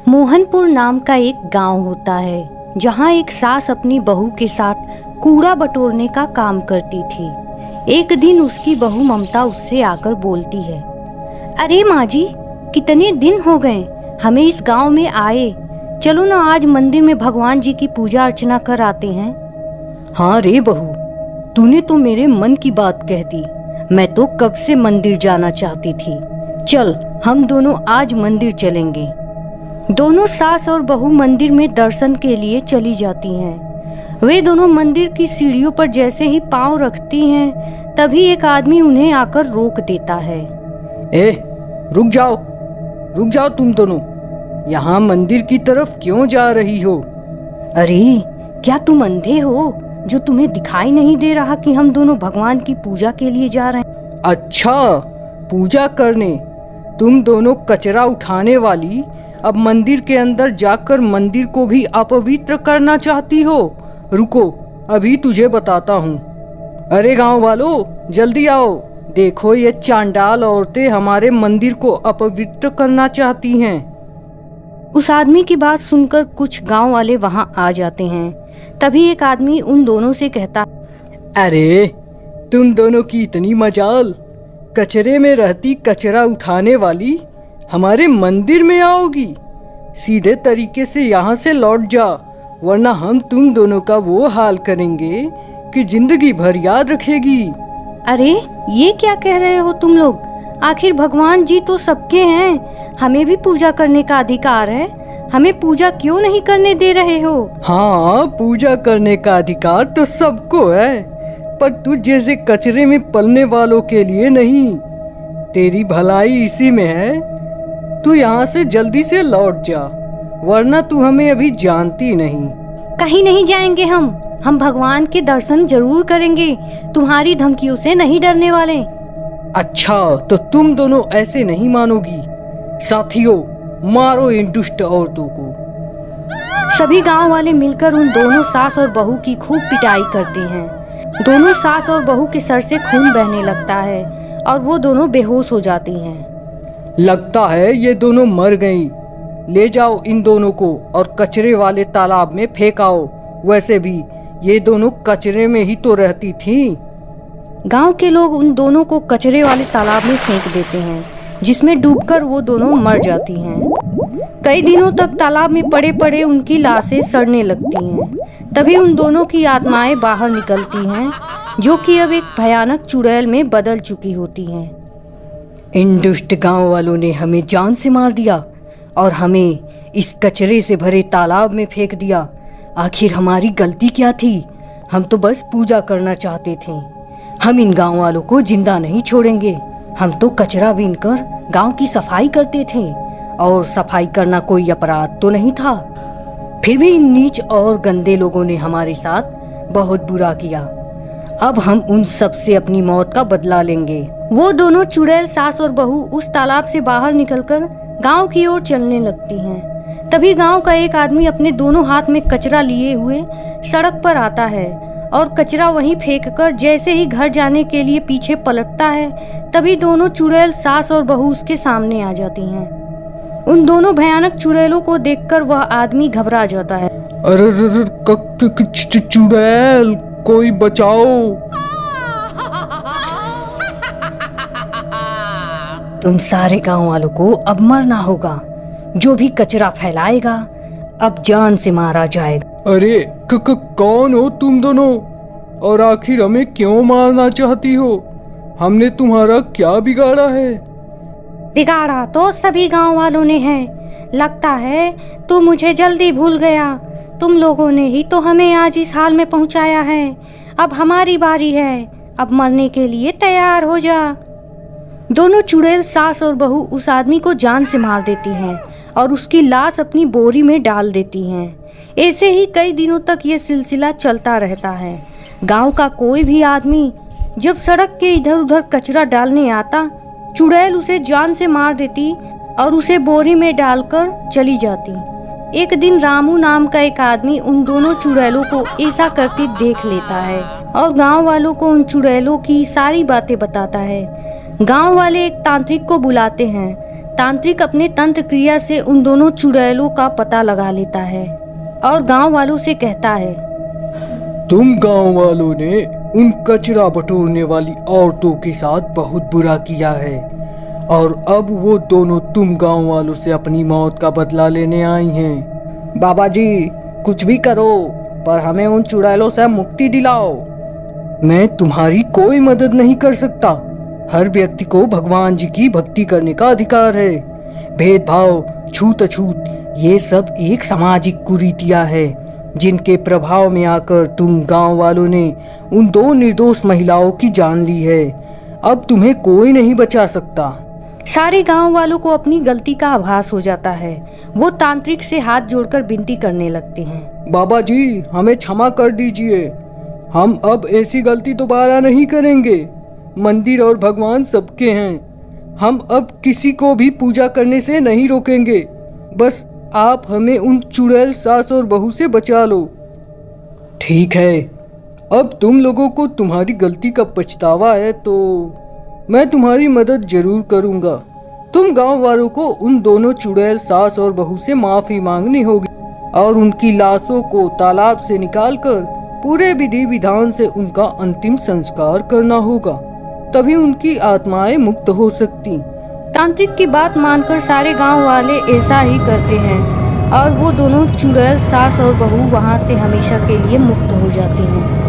मोहनपुर नाम का एक गांव होता है जहां एक सास अपनी बहू के साथ कूड़ा बटोरने का काम करती थी। एक दिन उसकी बहू ममता उससे आकर बोलती है, अरे माँ जी, कितने दिन हो गए हमें इस गांव में आए, चलो ना आज मंदिर में भगवान जी की पूजा अर्चना कर आते हैं। हाँ रे बहू, तूने तो मेरे मन की बात कह दी। मैं तो कब से मंदिर जाना चाहती थी। चल हम दोनों आज मंदिर चलेंगे। दोनों सास और बहू मंदिर में दर्शन के लिए चली जाती हैं। वे दोनों मंदिर की सीढ़ियों पर जैसे ही पांव रखती हैं, तभी एक आदमी उन्हें आकर रोक देता है। रुक जाओ तुम दोनों, यहाँ मंदिर की तरफ क्यों जा रही हो? अरे क्या तुम अंधे हो जो तुम्हें दिखाई नहीं दे रहा कि हम दोनों भगवान की पूजा के लिए जा रहे हैं? अच्छा, पूजा करने? तुम दोनों कचरा उठाने वाली अब मंदिर के अंदर जाकर मंदिर को भी अपवित्र करना चाहती हो? रुको, अभी तुझे बताता हूँ। अरे गांव वालों, जल्दी आओ, देखो ये चांडाल औरतें हमारे मंदिर को अपवित्र करना चाहती हैं। उस आदमी की बात सुनकर कुछ गांव वाले वहां आ जाते हैं। तभी एक आदमी उन दोनों से कहता, अरे तुम दोनों की इतनी मजाल, कचरे में रहती कचरा उठाने वाली हमारे मंदिर में आओगी? सीधे तरीके से यहाँ से लौट जा, वरना हम तुम दोनों का वो हाल करेंगे कि जिंदगी भर याद रखेगी। अरे ये क्या कह रहे हो तुम लोग? आखिर भगवान जी तो सबके हैं, हमें भी पूजा करने का अधिकार है। हमें पूजा क्यों नहीं करने दे रहे हो? हाँ, पूजा करने का अधिकार तो सबको है, पर तू जैसे कचरे में पलने वालों के लिए नहीं। तेरी भलाई इसी में है। तू यहाँ से जल्दी से लौट जा, वरना तू हमें अभी जानती नहीं। कहीं नहीं जाएंगे हम भगवान के दर्शन जरूर करेंगे, तुम्हारी धमकियों से नहीं डरने वाले। अच्छा, तो तुम दोनों ऐसे नहीं मानोगी। साथियों, मारो इन दुष्ट औरतों को। सभी गांव वाले मिलकर उन दोनों सास और बहू की खूब पिटाई करते हैं। दोनों सास और बहू के सर से खून बहने लगता है और वो दोनों बेहोश हो जाती हैं। लगता है ये दोनों मर गईं। ले जाओ इन दोनों को और कचरे वाले तालाब में फेंकाओ। वैसे भी ये दोनों कचरे में ही तो रहती थीं। गांव के लोग उन दोनों को कचरे वाले तालाब में फेंक देते हैं, जिसमें डूबकर वो दोनों मर जाती हैं। कई दिनों तक तालाब में पड़े पड़े उनकी लाशें सड़ने लगती हैं। तभी उन दोनों की आत्माएं बाहर निकलती हैं, जो कि अब एक भयानक चुड़ैल में बदल चुकी होती हैं। इन दुष्ट गांव वालों ने हमें जान से मार दिया और हमें इस कचरे से भरे तालाब में फेंक दिया। आखिर हमारी गलती क्या थी? हम तो बस पूजा करना चाहते थे। हम इन गांव वालों को जिंदा नहीं छोड़ेंगे। हम तो कचरा बीनकर गांव की सफाई करते थे, और सफाई करना कोई अपराध तो नहीं था। फिर भी इन नीच और गंदे लोगों ने हमारे साथ बहुत बुरा किया। अब हम उन सब से अपनी मौत का बदला लेंगे। वो दोनों चुड़ैल सास और बहू उस तालाब से बाहर निकलकर गांव की ओर चलने लगती हैं। तभी गांव का एक आदमी अपने दोनों हाथ में कचरा लिए हुए सड़क पर आता है और कचरा वहीं फेंककर जैसे ही घर जाने के लिए पीछे पलटता है, तभी दोनों चुड़ैल सास और बहू उसके सामने आ जाती हैं। उन दोनों भयानक चुड़ैलों को देखकर वह आदमी घबरा जाता है। अरे चुड़ैल, कोई बचाओ। तुम सारे गांव वालों को अब मरना होगा। जो भी कचरा फैलाएगा अब जान से मारा जाएगा। अरे कौन हो तुम दोनों, और आखिर हमें क्यों मारना चाहती हो? हमने तुम्हारा क्या बिगाड़ा है? बिगाड़ा तो सभी गांव वालों ने है। लगता है तू मुझे जल्दी भूल गया। तुम लोगों ने ही तो हमें आज इस हाल में पहुंचाया है। अब हमारी बारी है, अब मरने के लिए तैयार हो जा। दोनों चुड़ैल सास और बहू उस आदमी को जान से मार देती हैं और उसकी लाश अपनी बोरी में डाल देती हैं। ऐसे ही कई दिनों तक ये सिलसिला चलता रहता है। गांव का कोई भी आदमी जब सड़क के इधर उधर कचरा डालने आता, चुड़ैल उसे जान से मार देती और उसे बोरी में डालकर चली जाती। एक दिन रामू नाम का एक आदमी उन दोनों चुड़ैलों को ऐसा करते देख लेता है और गांव वालों को उन चुड़ैलों की सारी बातें बताता है। गांव वाले एक तांत्रिक को बुलाते हैं। तांत्रिक अपने तंत्र क्रिया से उन दोनों चुड़ैलों का पता लगा लेता है और गांव वालों से कहता है, तुम गांव वालों ने उन कचरा बटोरने वाली औरतों के साथ बहुत बुरा किया है और अब वो दोनों तुम गांव वालों से अपनी मौत का बदला लेने आई हैं। बाबा जी कुछ भी करो पर हमें उन चुड़ैलों से मुक्ति दिलाओ। मैं तुम्हारी कोई मदद नहीं कर सकता। हर व्यक्ति को भगवान जी की भक्ति करने का अधिकार है। भेदभाव, छूत अछूत, ये सब एक सामाजिक कुरीतियां हैं जिनके प्रभाव में आकर तुम गांव वालों ने उन दो निर्दोष महिलाओं की जान ली है। अब तुम्हें कोई नहीं बचा सकता। सारे गांव वालों को अपनी गलती का आभास हो जाता है। वो तांत्रिक से हाथ जोड़कर विनती करने लगते हैं, बाबा जी हमें क्षमा कर दीजिए। हम अब ऐसी गलती दोबारा नहीं करेंगे। मंदिर और भगवान सबके हैं। हम अब किसी को भी पूजा करने से नहीं रोकेंगे। बस आप हमें उन चुड़ैल सास और बहू से बचा लो। ठीक है, अब तुम लोगों को तुम्हारी गलती का पछतावा है तो मैं तुम्हारी मदद जरूर करूंगा। तुम गांव वालों को उन दोनों चुड़ैल सास और बहू से माफी मांगनी होगी और उनकी लाशों को तालाब से निकालकर पूरे विधि विधान से उनका अंतिम संस्कार करना होगा। तभी उनकी आत्माएं मुक्त हो सकती। तांत्रिक की बात मानकर सारे गांव वाले ऐसा ही करते हैं और वो दोनों चुड़ैल सास और बहू वहां से हमेशा के लिए मुक्त हो जाते हैं।